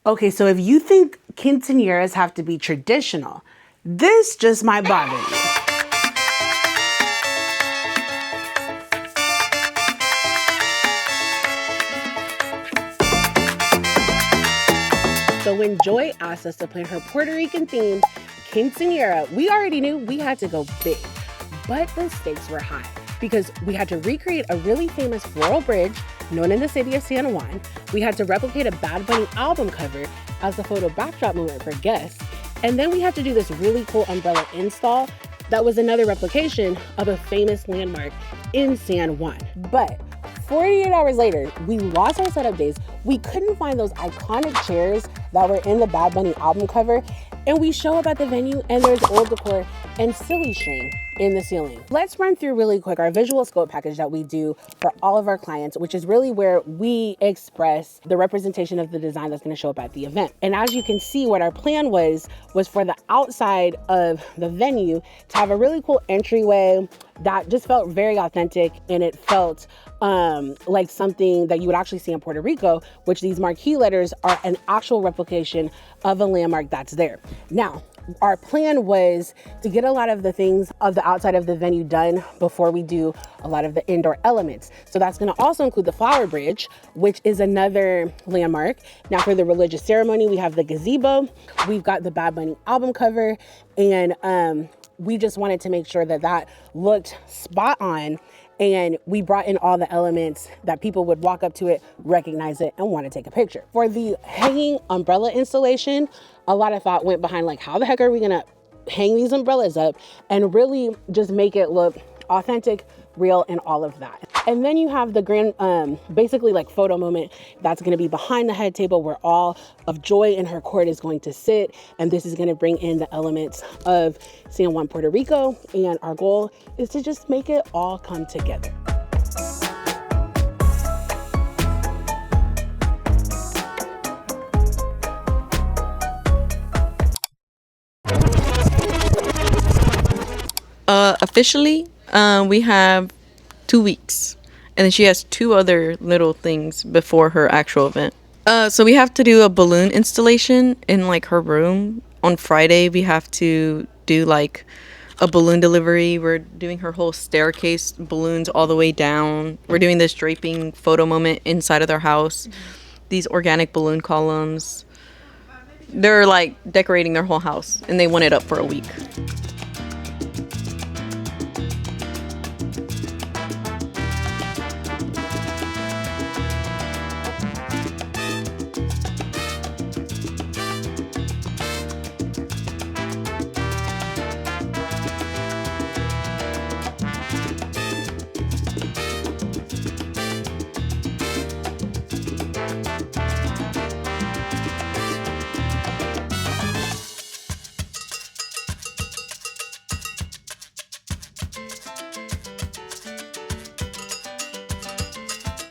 Okay, so if you think quinceañeras have to be traditional, this just might bother you. So when Joy asked us to plan her Puerto Rican themed quinceañera, we already knew we had to go big. But the stakes were high because we had to recreate a really famous floral bridge known in the city of San Juan. We had to replicate a Bad Bunny album cover as the photo backdrop moment for guests. And then we had to do this really cool umbrella install that was another replication of a famous landmark in San Juan. But 48 hours later, we lost our setup days. We couldn't find those iconic chairs that were in the Bad Bunny album cover. And we show up at the venue and there's old decor and silly string in the ceiling. Let's run through really quick our visual scope package that we do for all of our clients, which is really where we express the representation of the design that's going to show up at the event. And as you can see, what our plan was for the outside of the venue to have a really cool entryway that just felt very authentic, and it felt like something that you would actually see in Puerto Rico, which these marquee letters are an actual replication of a landmark that's there. Now, our plan was to get a lot of the things of the outside of the venue done before we do a lot of the indoor elements. So that's going to also include the flower bridge, which is another landmark. Now for the religious ceremony, we have the gazebo, we've got the Bad Bunny album cover, and we just wanted to make sure that that looked spot on. And we brought in all the elements that people would walk up to it, recognize it, and want to take a picture. For the hanging umbrella installation, a lot of thought went behind like, how the heck are we gonna hang these umbrellas up and really just make it look authentic, real, and all of that. And then you have the grand, basically like photo moment that's gonna be behind the head table where all of Joy and her court is going to sit. And this is gonna bring in the elements of San Juan, Puerto Rico. And our goal is to just make it all come together. Officially, we have 2 weeks, and then she has 2 other little things before her actual event. So we have to do a balloon installation in like her room. On Friday, we have to do like a balloon delivery. We're doing her whole staircase, balloons all the way down. We're doing this draping photo moment inside of their house. These organic balloon columns. They're like decorating their whole house, and they want it up for a week.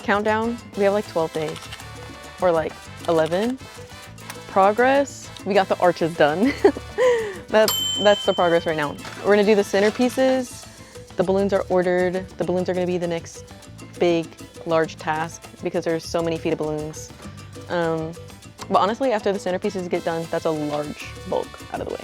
Countdown, we have like 12 days or like 11. Progress, we got the arches done. that's the progress right now. We're gonna do the centerpieces. The balloons are ordered. The balloons are gonna be the next big, large task because there's so many feet of balloons. But honestly, after the centerpieces get done, that's a large bulk out of the way.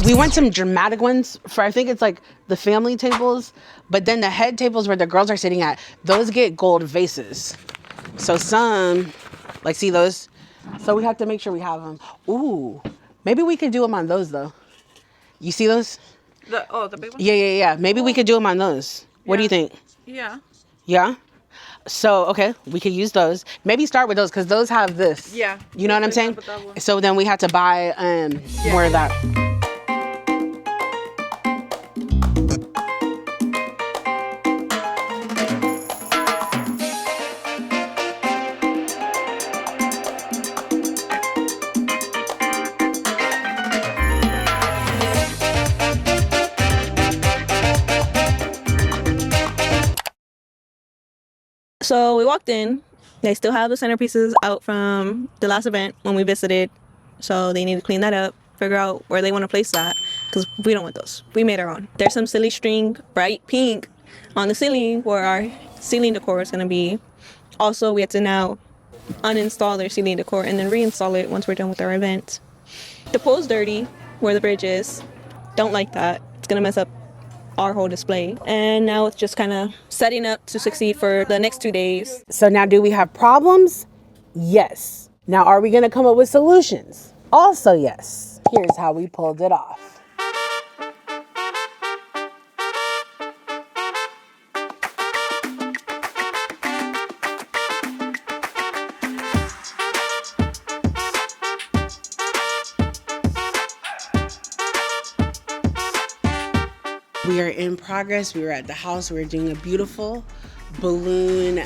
We want some dramatic ones for, I think it's like the family tables, but then the head tables where the girls are sitting at, those get gold vases. So some, like, see those? So we have to make sure we have them. Ooh, maybe we could do them on those though. You see those? The big ones? Yeah. Maybe we could do them on those. What do you think? Yeah. Yeah? So, okay, we could use those. Maybe start with those because those have this. Yeah. You know what I'm saying? So then we had to buy more of that. So we walked in. They still have the centerpieces out from the last event when we visited. So they need to clean that up, figure out where they want to place that, because we don't want those. We made our own. There's some silly string, bright pink, on the ceiling where our ceiling decor is going to be. Also, we have to now uninstall their ceiling decor and then reinstall it once we're done with our event. The pool's dirty where the bridge is. Don't like that. It's going to mess up our whole display. And now it's just kind of setting up to succeed for the next 2 days. So now, do we have problems? Yes. Now, are we going to come up with solutions? Also, yes. Here's how we pulled it off. We are in progress. We were at the house. We were doing a beautiful balloon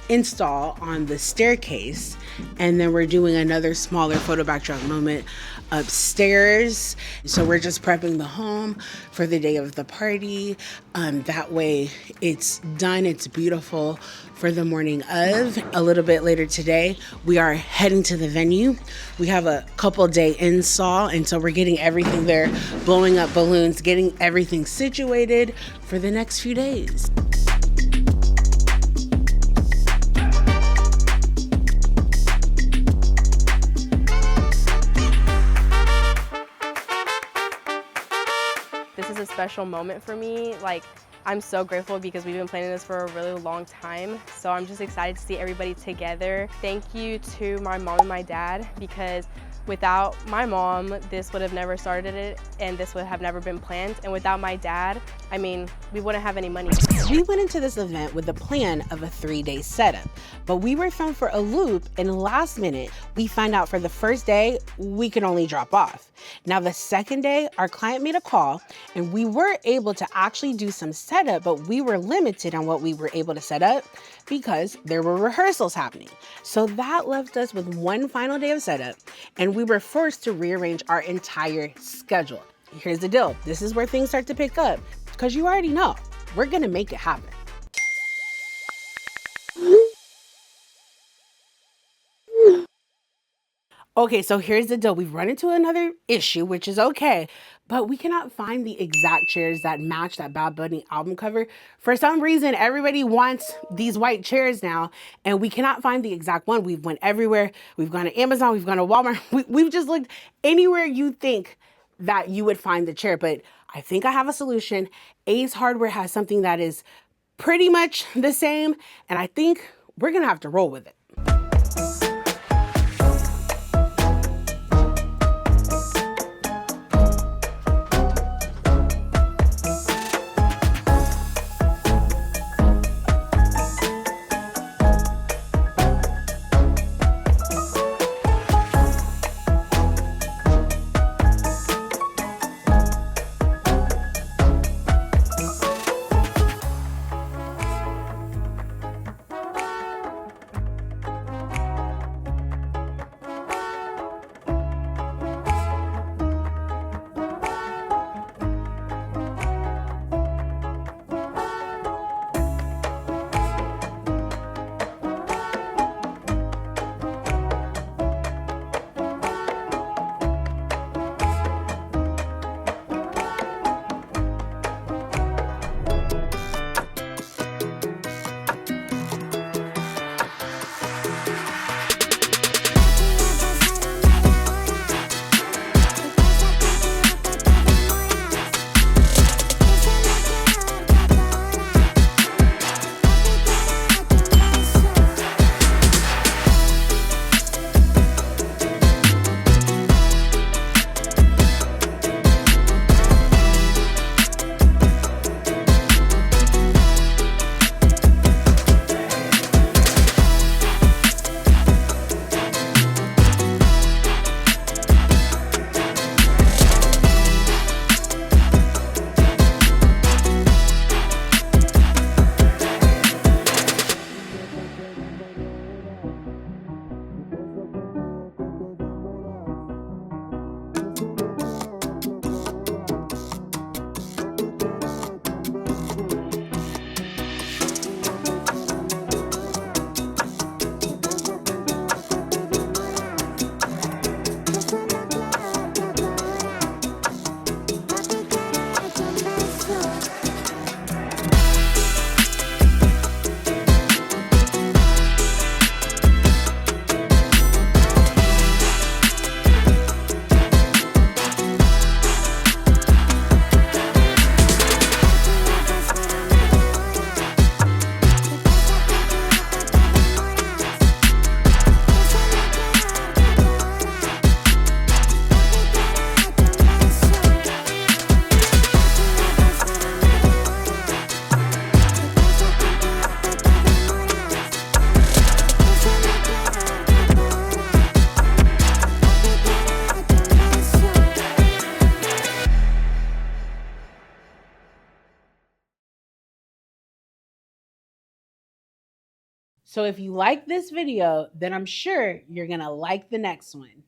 install on the staircase, and then we're doing another smaller photo backdrop moment upstairs. So we're just prepping the home for the day of the party. That way it's done, it's beautiful for the morning of. A little bit later today, we are heading to the venue. We have a couple day install, and so we're getting everything there, blowing up balloons, getting everything situated for the next few days. This is a special moment for me. Like, I'm so grateful because we've been planning this for a really long time. So I'm just excited to see everybody together. Thank you to my mom and my dad, because without my mom, this would have never started it and this would have never been planned. And without my dad, I mean, we wouldn't have any money. We went into this event with the plan of a 3-day setup, but we were thrown for a loop, and last minute, we find out for the first day, we could only drop off. Now, the second day, our client made a call, and we were able to actually do some setup, but we were limited on what we were able to set up because there were rehearsals happening. So that left us with one final day of setup, and we were forced to rearrange our entire schedule. Here's the deal. This is where things start to pick up, because you already know we're gonna make it happen. Okay, so here's the deal. We've run into another issue, which is okay, but we cannot find the exact chairs that match that Bad Bunny album cover. For some reason, everybody wants these white chairs now, and we cannot find the exact one. We've went everywhere. We've gone to Amazon, we've gone to Walmart. We've just looked anywhere you think that you would find the chair, but I think I have a solution. Ace Hardware has something that is pretty much the same, and I think we're gonna have to roll with it. So if you like this video, then I'm sure you're gonna like the next one.